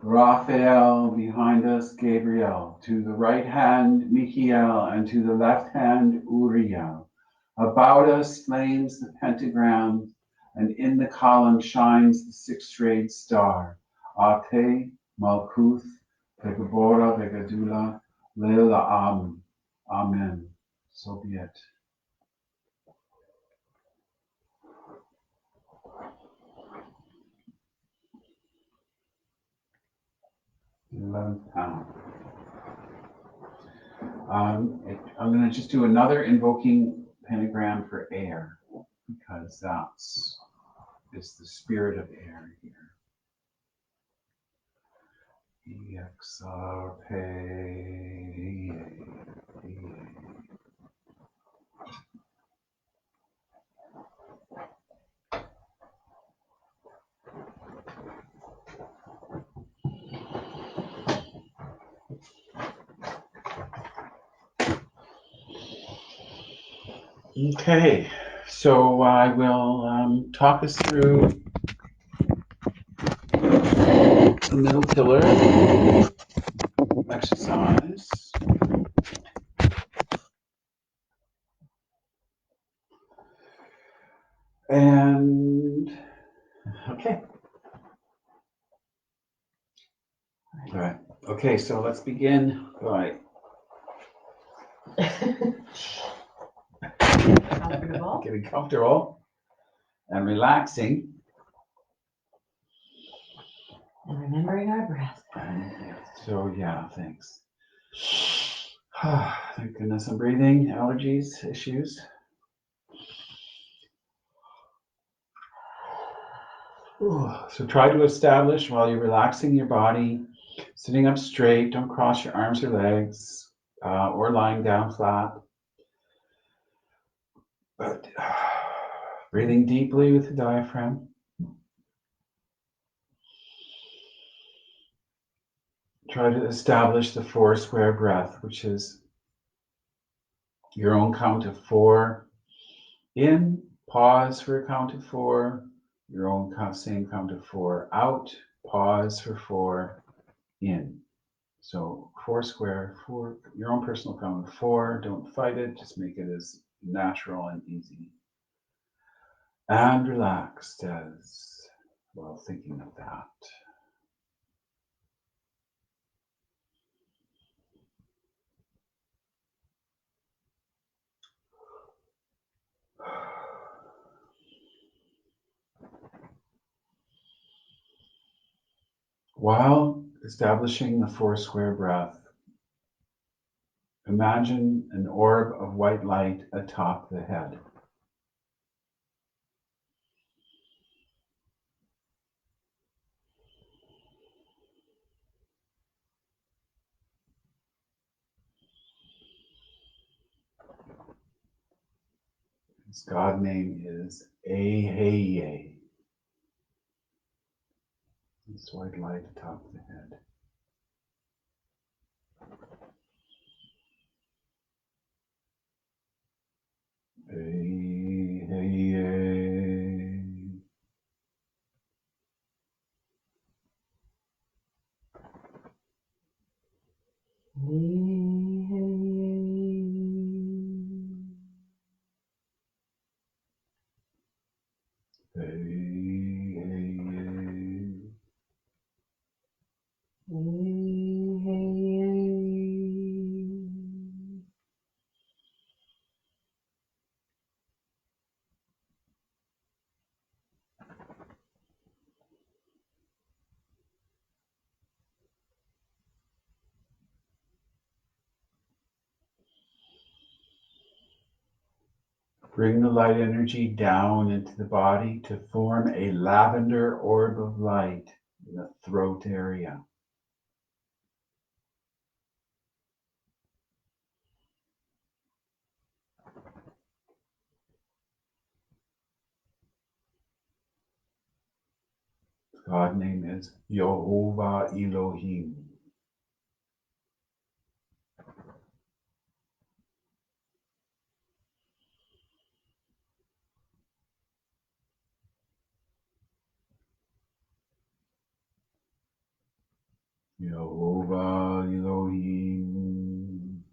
Raphael behind us, Gabriel. To the right hand, Michael, and to the left hand, Uriel. About us flames the pentagram, and in the column shines the six-rayed star. Ate, Malkuth, Vegabora, Vegadula, Leila Am. Amen. So be it. I'm going to just do another invoking pentagram for air, because that's is the spirit of air here. Okay, so I will talk us through the middle pillar exercise. And okay. All right. Okay, so let's begin by Comfortable. getting comfortable and relaxing. And remembering our breath. So yeah, thanks. Thank goodness I'm breathing. Allergies, issues. So try to establish while you're relaxing your body, sitting up straight. Don't cross your arms or legs, or lying down flat. But breathing deeply with the diaphragm. Try to establish the 4 square breath, which is your own count of 4 in, pause for a count of 4, your own same count of 4 out, pause for 4 in. So 4 square, 4, your own personal count of 4. Don't fight it, just make it as natural and easy. And relaxed as while thinking of that. While establishing the 4 square breath, imagine an orb of white light atop the head. Its God name is Aheye. This white light atop the head. Aheye. Bring the light energy down into the body to form a lavender orb of light in the throat area. God's name is Yehovah Elohim. Yehovah Elohim.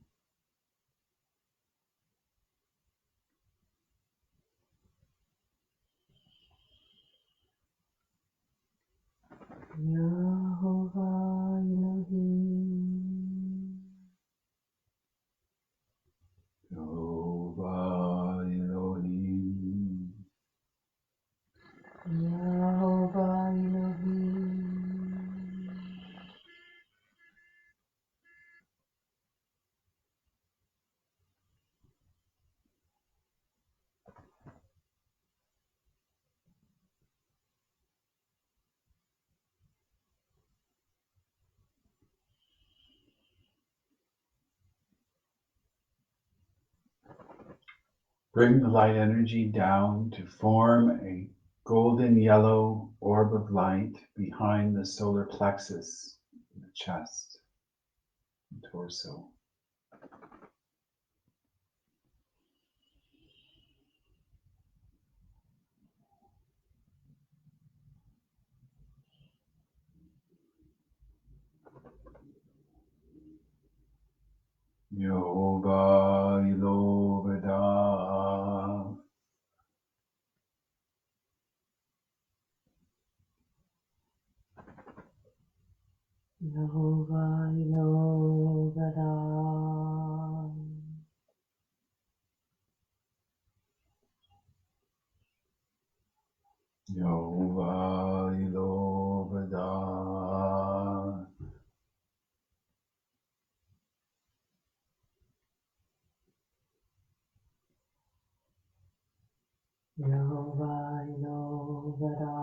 Yehovah Elohim. Yehovah Elohim. Yehovah Elohim. Bring the light energy down to form a golden yellow orb of light behind the solar plexus, in the chest, and torso. Yehovah Elohim. Yehovah Elohim. Yehovah Elohim. Yehovah Elohim.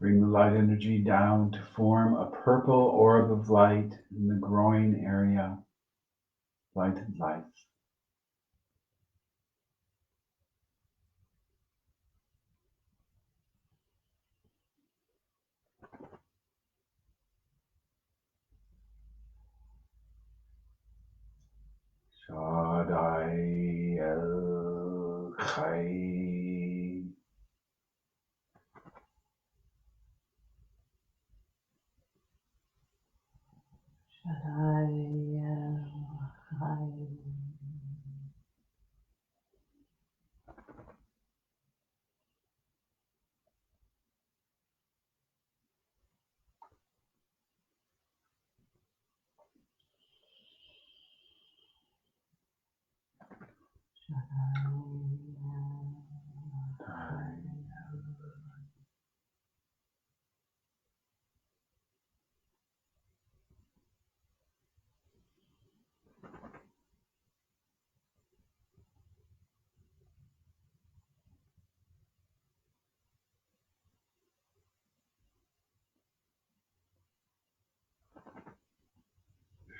Bring the light energy down to form a purple orb of light in the groin area. Light and life. Shaddai El Chai. Shaddai El-Chai.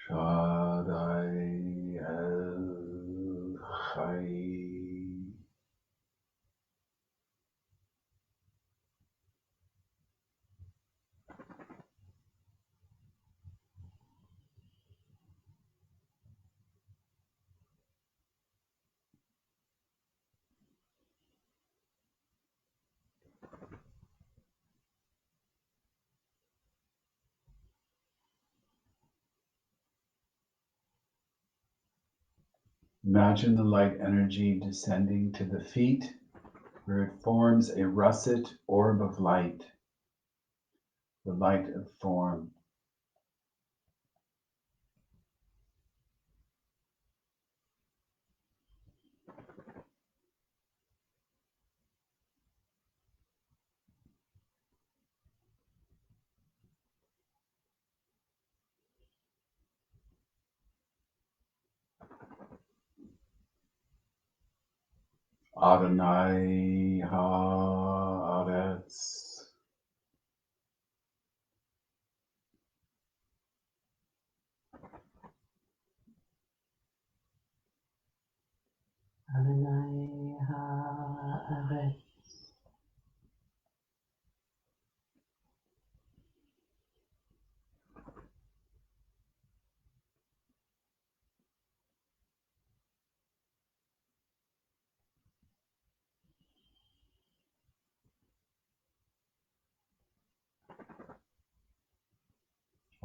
Shaddai El Chai. Imagine the light energy descending to the feet, where it forms a russet orb of light, the light of form. Adonai Haaretz.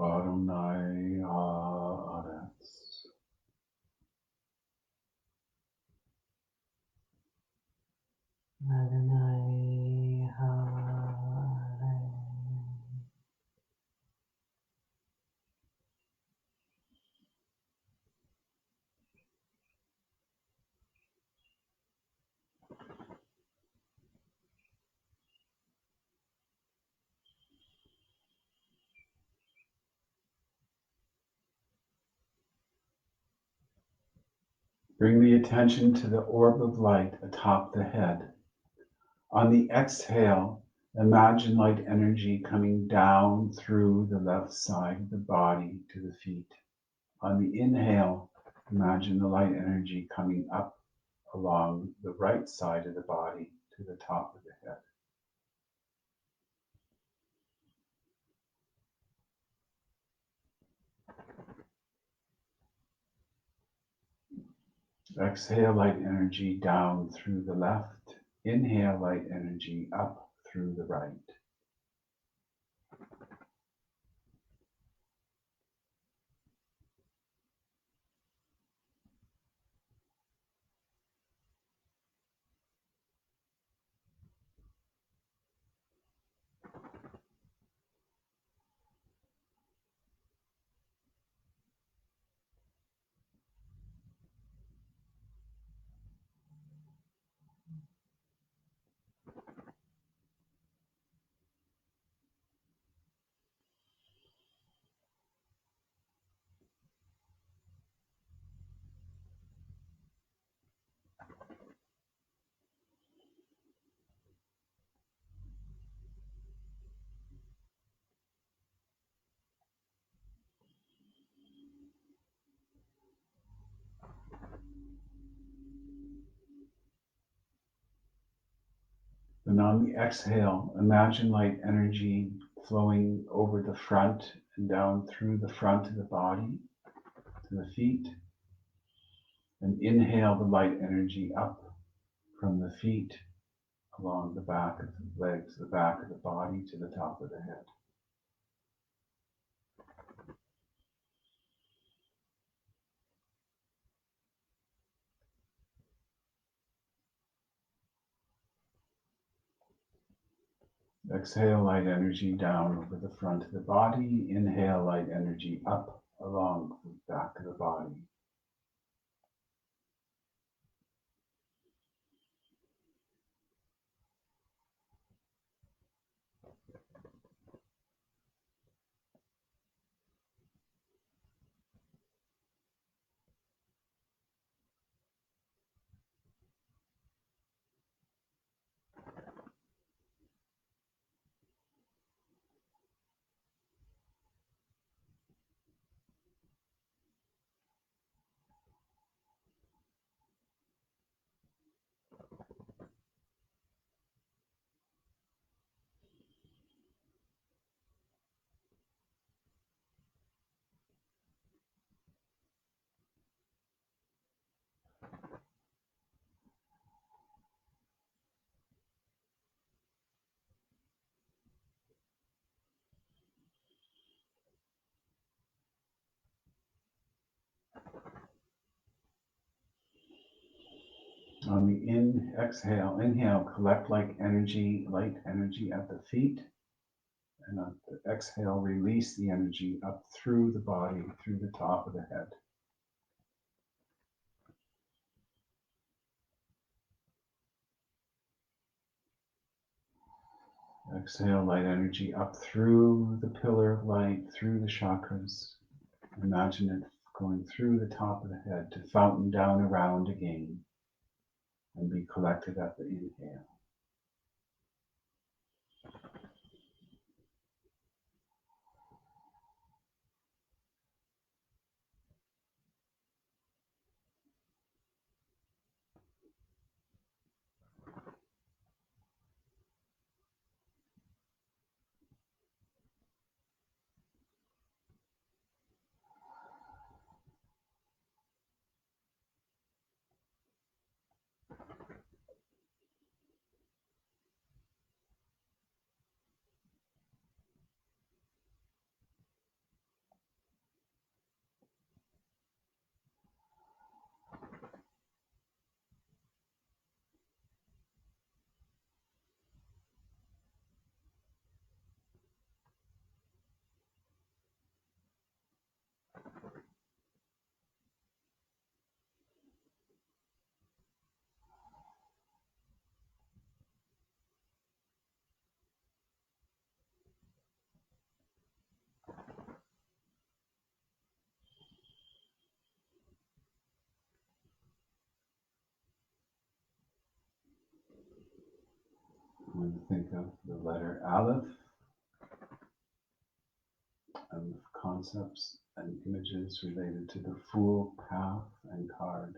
Adonai Haaretz. Adonai Hare. Bring the attention to the orb of light atop the head. On the exhale, imagine light energy coming down through the left side of the body to the feet. On the inhale, imagine the light energy coming up along the right side of the body to the top of the head. Exhale light energy down through the left. Inhale light energy up through the right. And on the exhale, imagine light energy flowing over the front and down through the front of the body to the feet. And inhale the light energy up from the feet along the back of the legs, the back of the body to the top of the head. Exhale light energy down over the front of the body. Inhale light energy up along the back of the body. On the inhale, collect light energy at the feet. And on the exhale, release the energy up through the body, through the top of the head. Exhale light energy up through the pillar of light, through the chakras. Imagine it going through the top of the head to fountain down around again and be collected at the inhale. When you think of the letter Aleph and concepts and images related to the Fool, path, and card.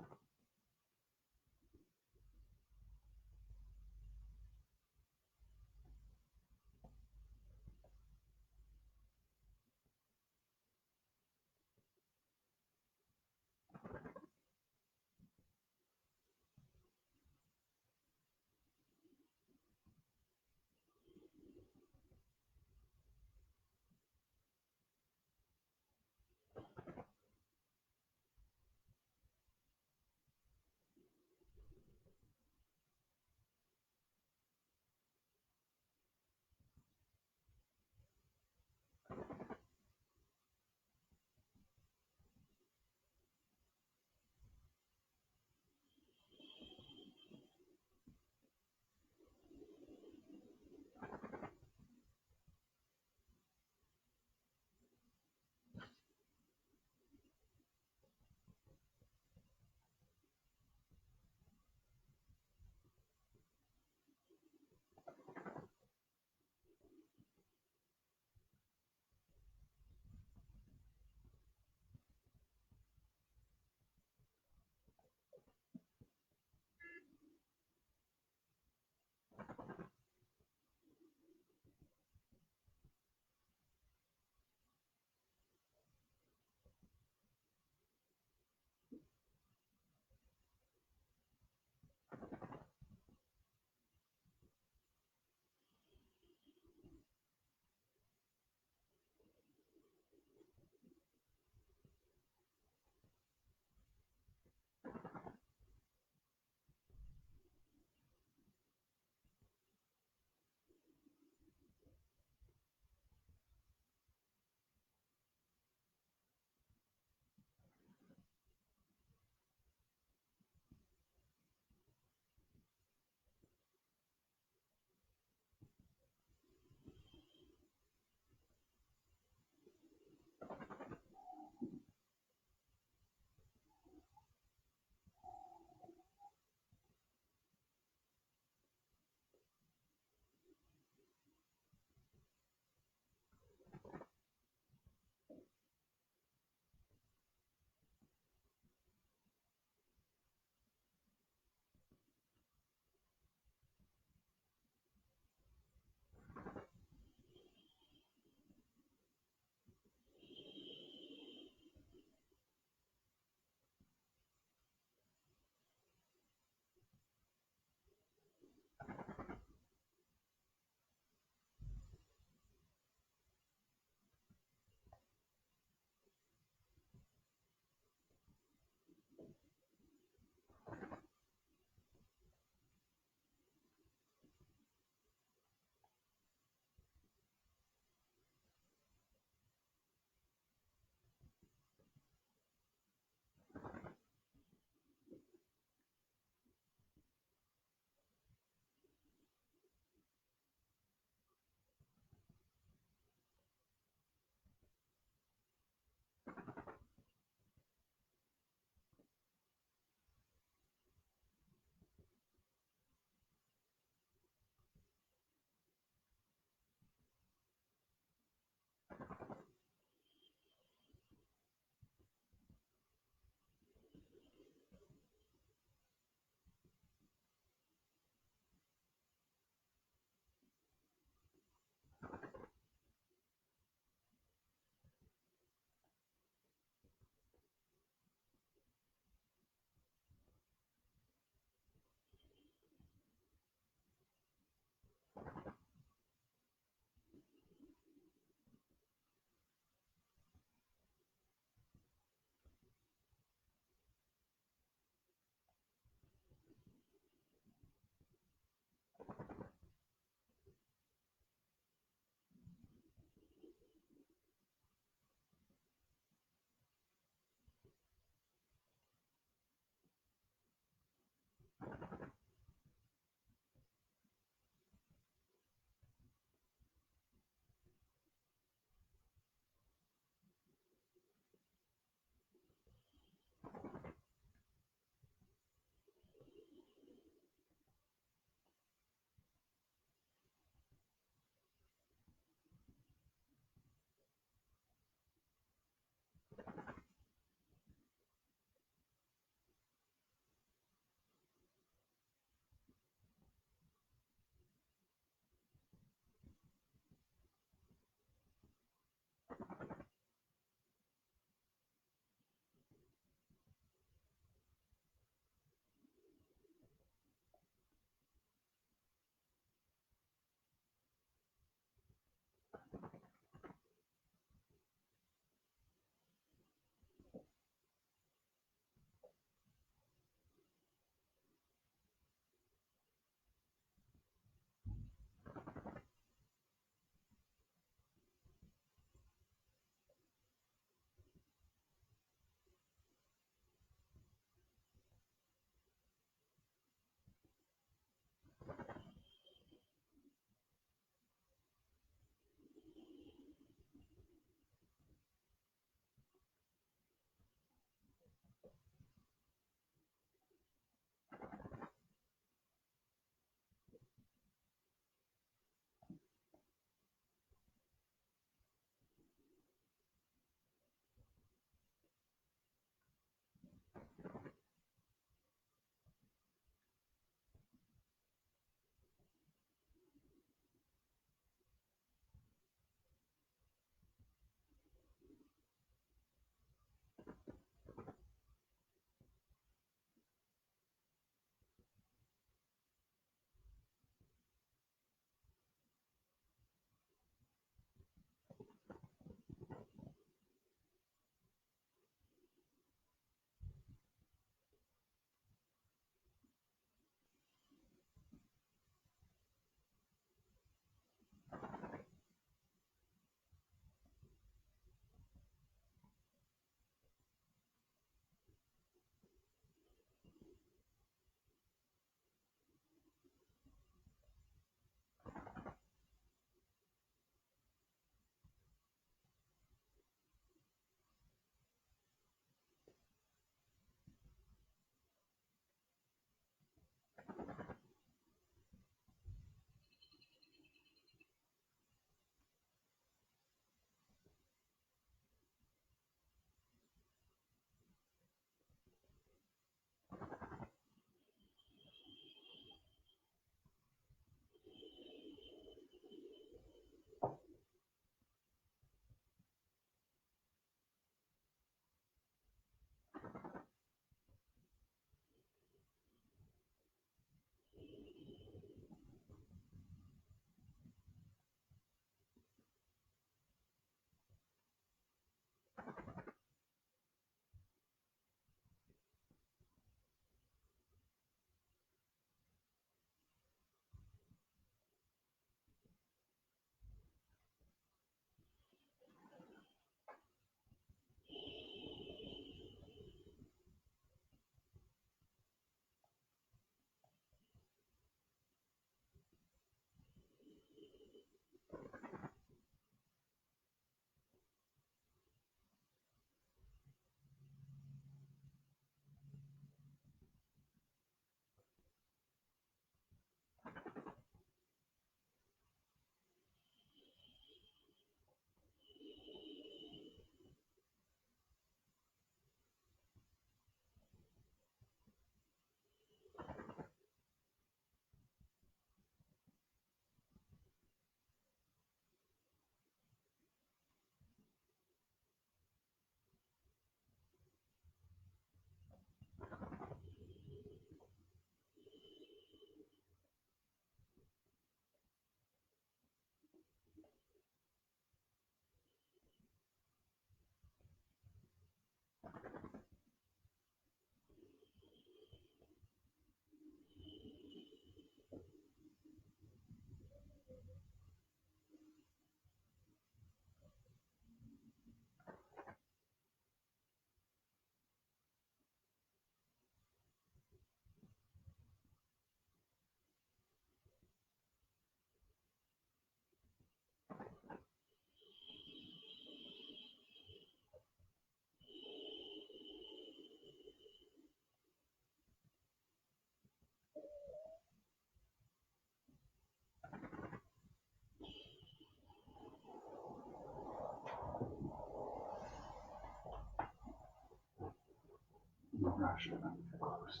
brush it up close.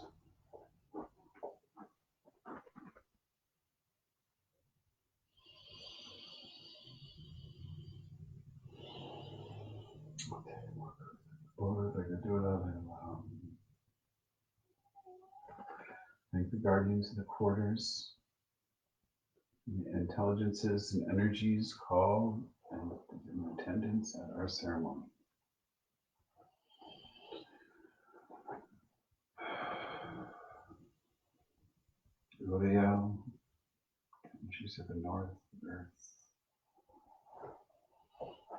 Thank the guardians of the quarters, the intelligences and energies called and in attendance at our ceremony. Uriel, energies of the north, earth.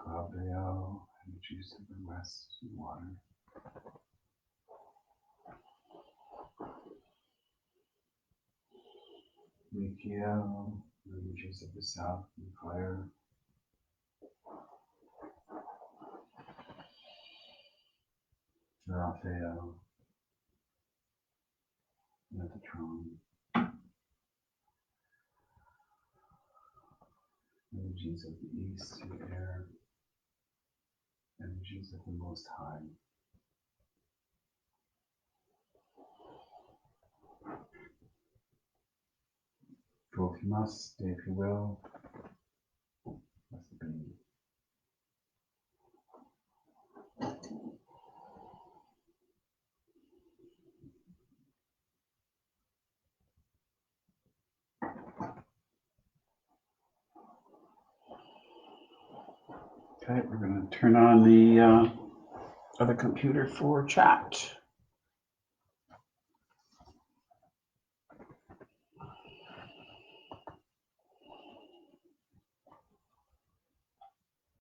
Gabriel, energies of the west, water. Michael, energies of the south, and fire. Raphael, Metatron. Energies of the east, the air. Energies of the Most High. Go if you must, stay if you will. Must be. Okay, we're going to turn on the other computer for chat.